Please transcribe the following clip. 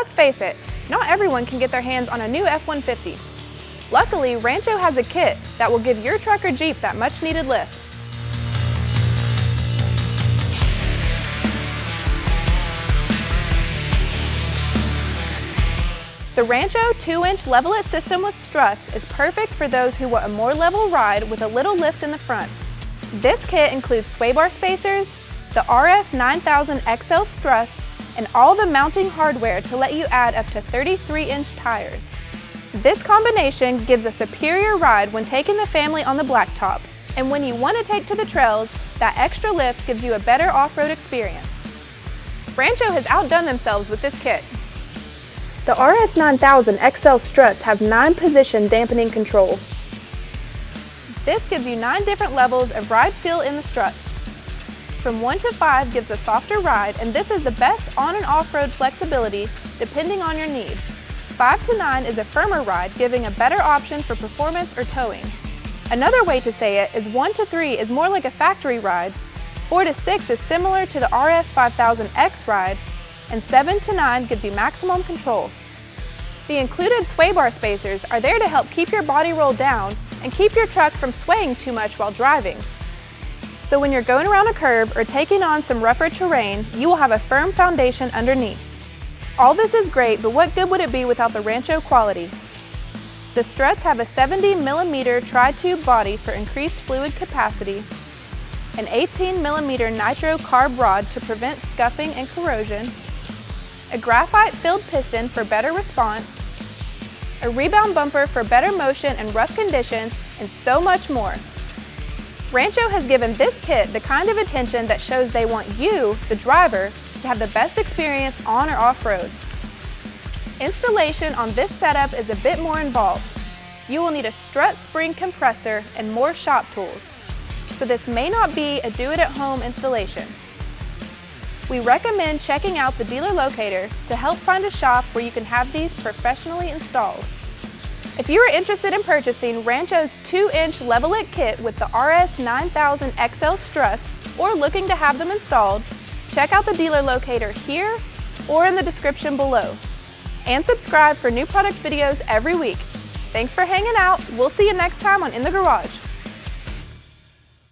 let's face it, not everyone can get their hands on a new F-150. Luckily, Rancho has a kit that will give your truck or Jeep that much needed lift. The Rancho 2-inch level-it system with struts is perfect for those who want a more level ride with a little lift in the front. This kit includes sway bar spacers, the RS9000 XL struts, and all the mounting hardware to let you add up to 33-inch tires. This combination gives a superior ride when taking the family on the blacktop, and when you want to take to the trails, that extra lift gives you a better off-road experience. Rancho has outdone themselves with this kit. The RS9000 XL struts have 9-position dampening control. This gives you 9 different levels of ride feel in the struts. From 1 to 5 gives a softer ride, and this is the best on and off-road flexibility depending on your need. 5 to 9 is a firmer ride, giving a better option for performance or towing. Another way to say it is 1 to 3 is more like a factory ride, 4 to 6 is similar to the RS5000 X ride, and 7 to 9 gives you maximum control. The included sway bar spacers are there to help keep your body roll down and keep your truck from swaying too much while driving. So when you're going around a curve or taking on some rougher terrain, you will have a firm foundation underneath. All this is great, but what good would it be without the Rancho quality? The struts have a 70mm tri-tube body for increased fluid capacity, an 18mm nitro carb rod to prevent scuffing and corrosion, a graphite-filled piston for better response, a rebound bumper for better motion in rough conditions, and so much more. Rancho has given this kit the kind of attention that shows they want you, the driver, to have the best experience on or off-road. Installation on this setup is a bit more involved. You will need a strut spring compressor and more shop tools, so this may not be a do-it-at-home installation. We recommend checking out the dealer locator to help find a shop where you can have these professionally installed. If you are interested in purchasing Rancho's 2-inch level-it kit with the RS9000 XL struts or looking to have them installed, check out the dealer locator here or in the description below. And subscribe for new product videos every week. Thanks for hanging out. We'll see you next time on In the Garage.